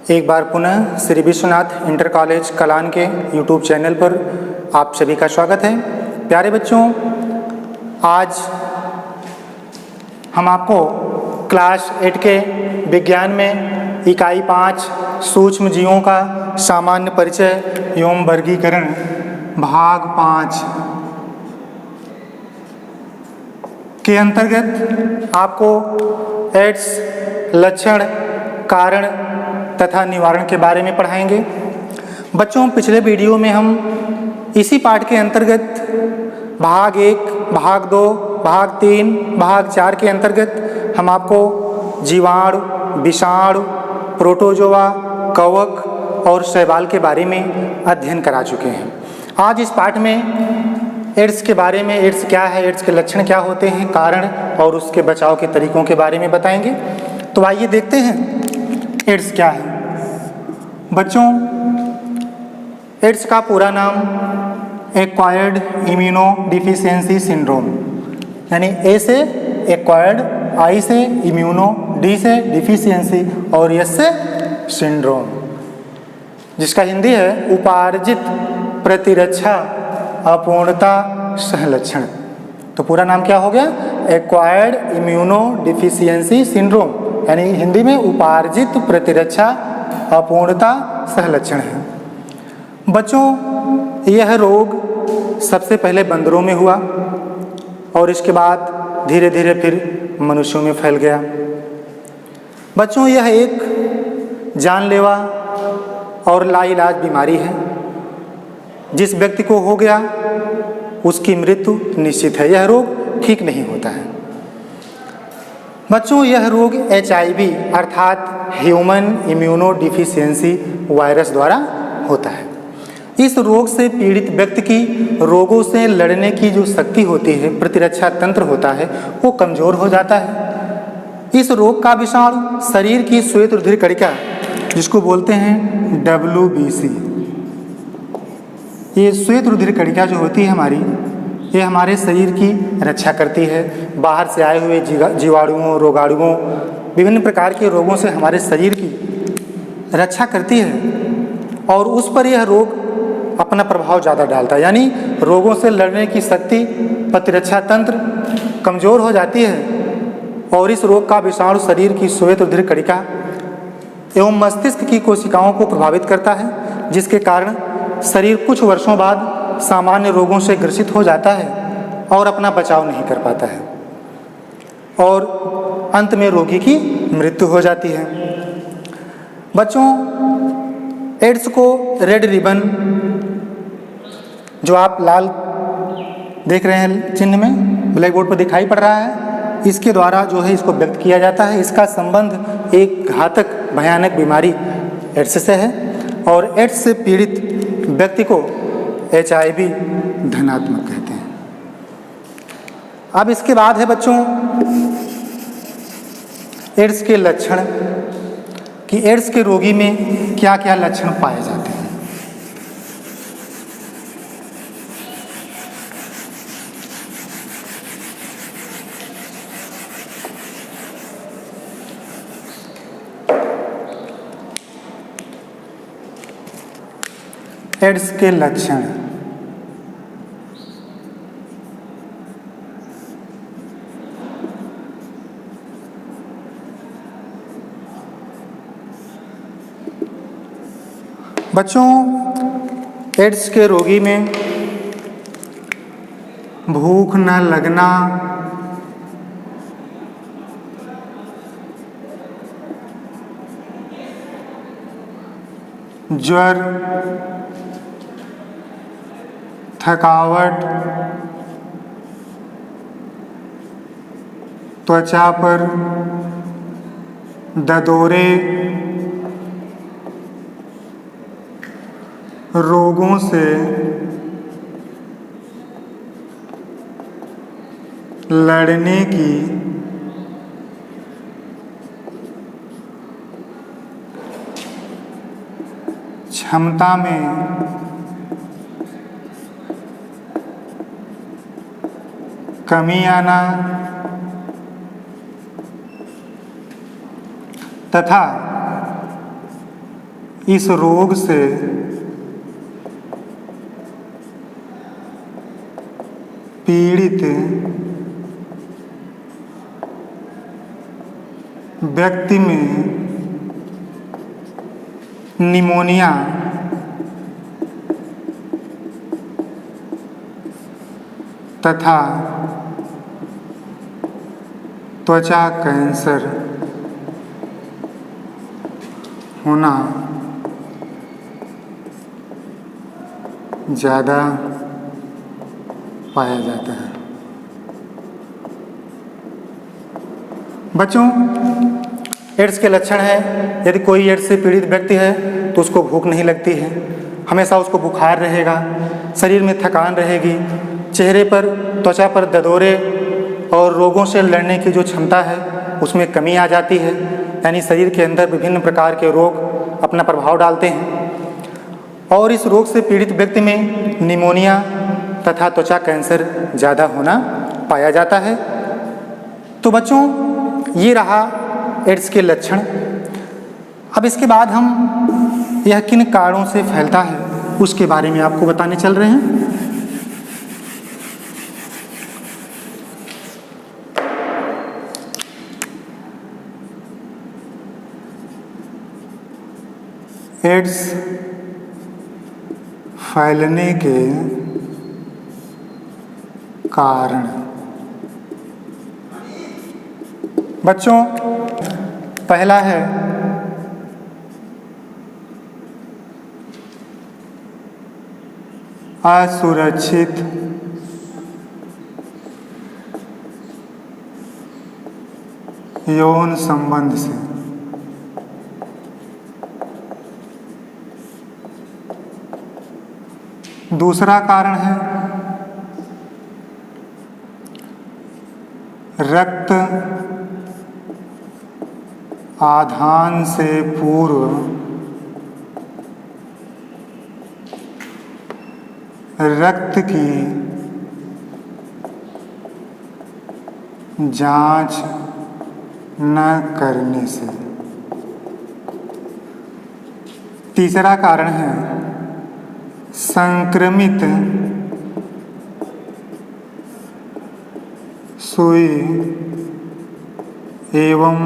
एक बार पुनः Shri Vishwanath inter college Kalan के यूट्यूब चैनल पर आप सभी का स्वागत है। प्यारे बच्चों, आज हम आपको क्लास 8 के विज्ञान में इकाई 5 सूक्ष्म जीवों का सामान्य परिचय एवं वर्गीकरण भाग 5 के अंतर्गत आपको एड्स लक्षण, कारण तथा निवारण के बारे में पढ़ाएंगे। बच्चों, पिछले वीडियो में हम इसी पाठ के अंतर्गत भाग 1, भाग 2, भाग 3, भाग 4 के अंतर्गत हम आपको जीवाणु, विषाणु, प्रोटोजोआ, कवक और शैवाल के बारे में अध्ययन करा चुके हैं। आज इस पाठ में एड्स के बारे में, एड्स क्या है, एड्स के लक्षण क्या होते हैं, कारण और उसके बचाव के तरीकों के बारे में बताएंगे। तो आइए देखते हैं एड्स क्या है। बच्चों, एड्स का पूरा नाम एक्वायर्ड इम्यूनो डिफिशियंसी सिंड्रोम, यानी ए से एक्वायर्ड, आई से इम्यूनो, डी से डिफिशियंसी और एस से सिंड्रोम, जिसका हिंदी है उपार्जित प्रतिरक्षा अपूर्णता सहलक्षण। तो पूरा नाम क्या हो गया? एक्वायर्ड इम्यूनो डिफिशियंसी सिंड्रोम, यानी हिंदी में उपार्जित प्रतिरक्षा अपूर्णता सहलक्षण है। बच्चों, यह रोग सबसे पहले बंदरों में हुआ और इसके बाद धीरे धीरे फिर मनुष्यों में फैल गया। बच्चों, यह एक जानलेवा और लाइलाज बीमारी है। जिस व्यक्ति को हो गया उसकी मृत्यु निश्चित है। यह रोग ठीक नहीं होता है। बच्चों, यह रोग HIV अर्थात ह्यूमन इम्यूनो डिफिशियंसी वायरस द्वारा होता है। इस रोग से पीड़ित व्यक्ति की रोगों से लड़ने की जो शक्ति होती है, प्रतिरक्षा तंत्र होता है, वो कमज़ोर हो जाता है। इस रोग का विषाणु शरीर की श्वेत रुधिर कणिका, जिसको बोलते हैं WBC, ये श्वेत रुधिर कणिका जो होती है हमारी, ये हमारे शरीर की रक्षा करती है। बाहर से आए हुए जीवाणुओं, रोगाणुओं, विभिन्न प्रकार के रोगों से हमारे शरीर की रक्षा करती है और उस पर यह रोग अपना प्रभाव ज़्यादा डालता है। यानी रोगों से लड़ने की शक्ति, प्रतिरक्षा तंत्र कमज़ोर हो जाती है और इस रोग का विषाणु शरीर की श्वेत रुधिर कणिका एवं मस्तिष्क की कोशिकाओं को प्रभावित करता है, जिसके कारण शरीर कुछ वर्षों बाद सामान्य रोगों से ग्रसित हो जाता है और अपना बचाव नहीं कर पाता है और अंत में रोगी की मृत्यु हो जाती है। बच्चों, एड्स को रेड रिबन, जो आप लाल देख रहे हैं चिन्ह में, ब्लैक बोर्ड पर दिखाई पड़ रहा है, इसके द्वारा जो है इसको व्यक्त किया जाता है। इसका संबंध एक घातक भयानक बीमारी एड्स से है और एड्स से पीड़ित व्यक्ति को HIV धनात्मक कहते हैं। अब इसके बाद है बच्चों एड्स के लक्षण, कि एड्स के रोगी में क्या क्या लक्षण पाए जाते हैं। एड्स के लक्षण, बच्चों, एड्स के रोगी में भूख न लगना, ज्वर, थकावट, त्वचा पर ददोरे, रोगों से लड़ने की क्षमता में कमी आना तथा इस रोग से पीड़ित व्यक्ति में निमोनिया तथा त्वचा कैंसर होना ज़्यादा पाया जाता है। बच्चों, एड्स के लक्षण हैं, यदि कोई एड्स से पीड़ित व्यक्ति है तो उसको भूख नहीं लगती है, हमेशा उसको बुखार रहेगा, शरीर में थकान रहेगी, चेहरे पर त्वचा पर ददोरे और रोगों से लड़ने की जो क्षमता है उसमें कमी आ जाती है, यानी शरीर के अंदर विभिन्न प्रकार के रोग अपना प्रभाव डालते हैं। और इस रोग से पीड़ित व्यक्ति में निमोनिया तथा त्वचा कैंसर ज़्यादा होना पाया जाता है। तो बच्चों, ये रहा एड्स के लक्षण। अब इसके बाद हम यह किन कारणों से फैलता है उसके बारे में आपको बताने चल रहे हैं। एड्स फैलने के कारण। बच्चों, पहला है असुरक्षित यौन संबंध से। दूसरा कारण है रक्त आधान से पूर्व रक्त की जांच न करने से। तीसरा कारण है संक्रमित सुई एवं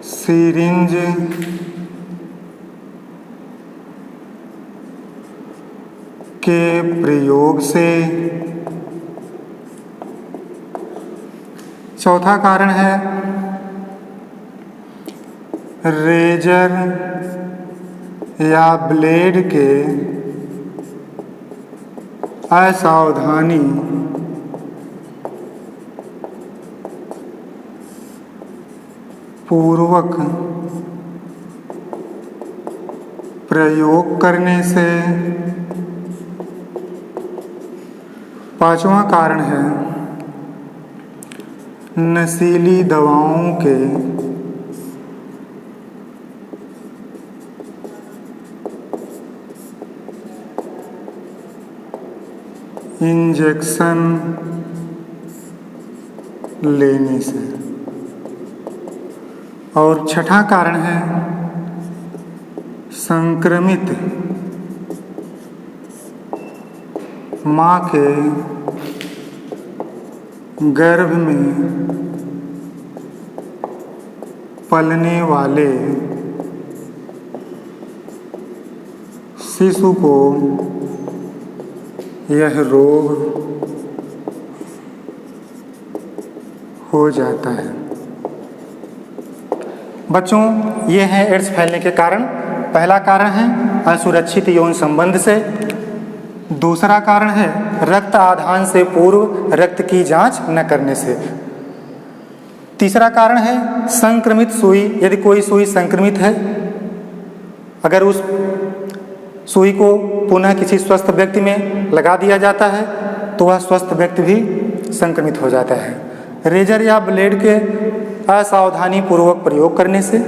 सिरिंज के प्रयोग से। चौथा कारण है रेजर या ब्लेड के असावधानी पूर्वक प्रयोग करने से। पांचवा कारण है नशीली दवाओं के इंजेक्शन लेने से। और छठा कारण है संक्रमित मां के गर्भ में पलने वाले शिशु को यह रोग हो जाता है। बच्चों, ये हैं एड्स फैलने के कारण। पहला कारण है असुरक्षित यौन संबंध से। दूसरा कारण है रक्त आधान से पूर्व रक्त की जांच न करने से। तीसरा कारण है संक्रमित सुई, यदि कोई सुई संक्रमित है, अगर उस सुई को पुनः किसी स्वस्थ व्यक्ति में लगा दिया जाता है तो वह स्वस्थ व्यक्ति भी संक्रमित हो जाता है। रेजर या ब्लेड के असावधानी पूर्वक प्रयोग करने से।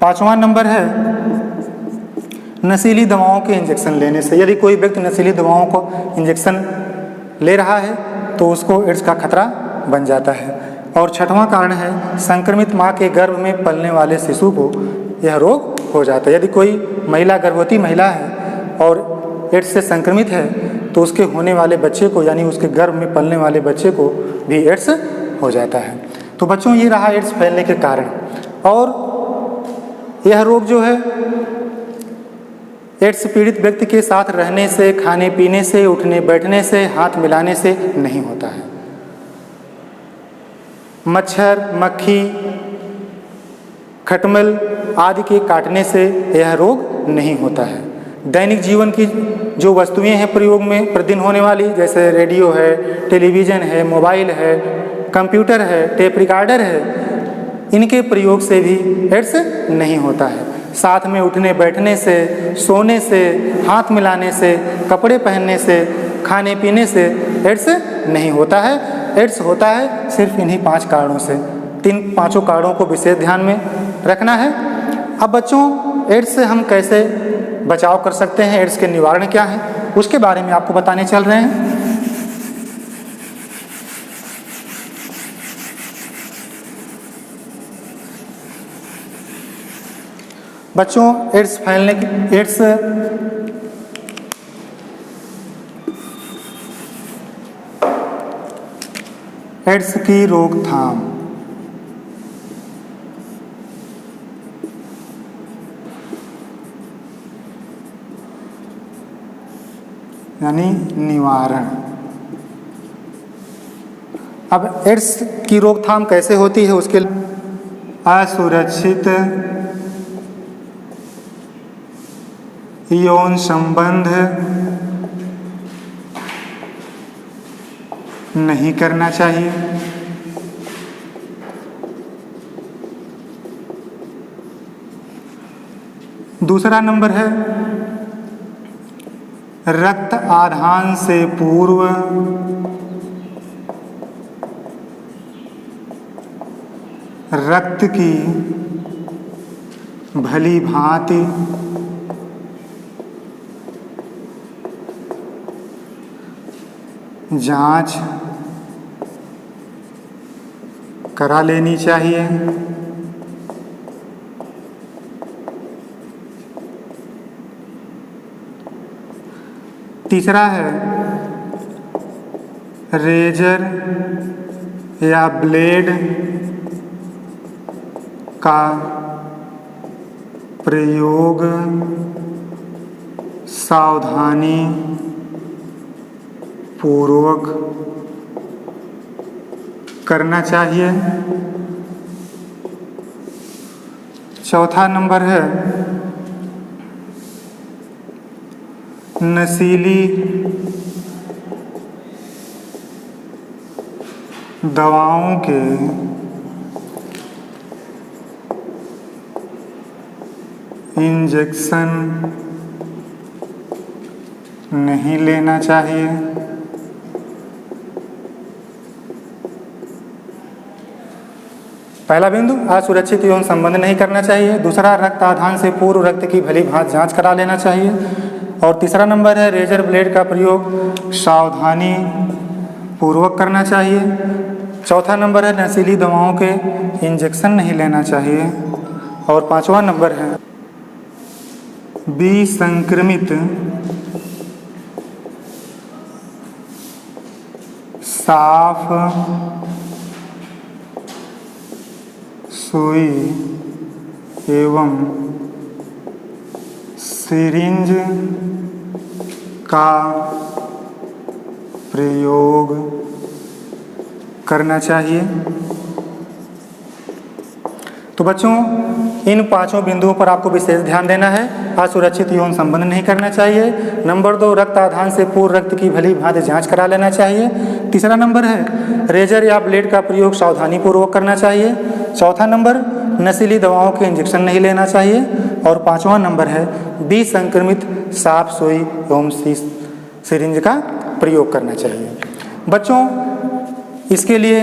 पांचवा नंबर है नशीली दवाओं के इंजेक्शन लेने से। यदि कोई व्यक्ति नशीली दवाओं को इंजेक्शन ले रहा है तो उसको एड्स का खतरा बन जाता है। और छठवां कारण है संक्रमित मां के गर्भ में पलने वाले शिशु को यह रोग हो जाता है। यदि कोई महिला गर्भवती महिला है और एड्स से संक्रमित है तो उसके होने वाले बच्चे को यानी उसके गर्भ में पलने वाले बच्चे को भी एड्स हो जाता है। तो बच्चों ये रहा एड्स फैलने के कारण। और यह रोग जो है एड्स पीड़ित व्यक्ति के साथ रहने से, खाने पीने से, उठने बैठने से, हाथ मिलाने से नहीं होता है। मच्छर, मक्खी, खटमल आदि के काटने से यह रोग नहीं होता है। दैनिक जीवन की जो वस्तुएं हैं प्रयोग में प्रतिदिन होने वाली, जैसे रेडियो है, टेलीविज़न है, मोबाइल है, कंप्यूटर है, टेप रिकॉर्डर है, इनके प्रयोग से भी एड्स नहीं होता है। साथ में उठने बैठने से, सोने से, हाथ मिलाने से, कपड़े पहनने से, खाने पीने से एड्स नहीं होता है। एड्स होता है सिर्फ इन्हीं 5 कारणों से। 5 कारणों को विशेष ध्यान में रखना है। अब बच्चों एड्स से हम कैसे बचाव कर सकते हैं, एड्स के निवारण क्या है, उसके बारे में आपको बताने चल रहे हैं। बच्चों एड्स फैलने की एड्स की रोकथाम यानी निवारण। अब एड्स की रोकथाम कैसे होती है, उसके असुरक्षित यौन संबंध नहीं करना चाहिए। दूसरा नंबर है रक्त आधान से पूर्व रक्त की भली भांति जांच करा लेनी चाहिए। तीसरा है रेजर या ब्लेड का प्रयोग सावधानी पूर्वक करना चाहिए। चौथा नंबर है नशीली दवाओं के इंजेक्शन नहीं लेना चाहिए। पहला बिंदु असुरक्षित यौन संबंध नहीं करना चाहिए। दूसरा रक्त आधान से पूर्व रक्त की भली भांति जांच करा लेना चाहिए। और तीसरा नंबर है रेजर ब्लेड का प्रयोग सावधानी पूर्वक करना चाहिए। चौथा नंबर है नशीली दवाओं के इंजेक्शन नहीं लेना चाहिए। और 5वां नंबर है विसंक्रमित साफ सुई एवं सिरिंज का प्रयोग करना चाहिए। तो बच्चों इन 5 बिंदुओं पर आपको विशेष ध्यान देना है। असुरक्षित यौन संबंध नहीं करना चाहिए। नंबर 2 रक्त आधान से पूर्व रक्त की भली भांति जांच करा लेना चाहिए। तीसरा नंबर है रेजर या ब्लेड का प्रयोग सावधानी पूर्वक करना चाहिए। चौथा नंबर नशीली दवाओं के इंजेक्शन नहीं लेना चाहिए। और 5वां नंबर है विसंक्रमित साफ सुई एवं सिरिंज का प्रयोग करना चाहिए। बच्चों इसके लिए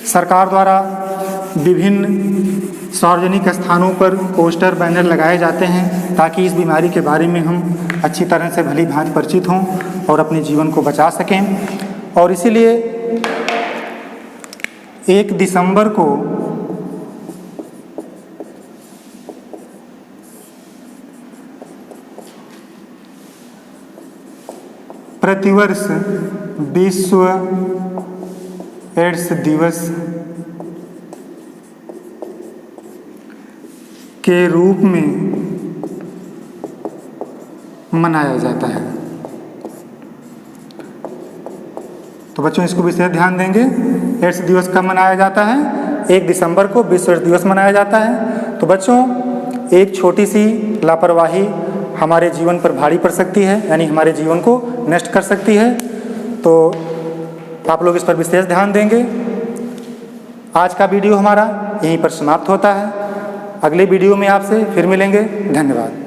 सरकार द्वारा विभिन्न सार्वजनिक स्थानों पर पोस्टर बैनर लगाए जाते हैं ताकि इस बीमारी के बारे में हम अच्छी तरह से भली भांति परिचित हों और अपने जीवन को बचा सकें। और इसीलिए 1 दिसंबर को प्रतिवर्ष विश्व एड्स दिवस के रूप में मनाया जाता है। तो बच्चों इसको विशेष ध्यान देंगे। एड्स दिवस कब मनाया जाता है? 1 दिसंबर को विश्व एड्स दिवस मनाया जाता है। तो बच्चों एक छोटी सी लापरवाही हमारे जीवन पर भारी पड़ सकती है, यानी हमारे जीवन को नष्ट कर सकती है। तो आप लोग इस पर विशेष ध्यान देंगे। आज का वीडियो हमारा यहीं पर समाप्त होता है। अगले वीडियो में आपसे फिर मिलेंगे। धन्यवाद।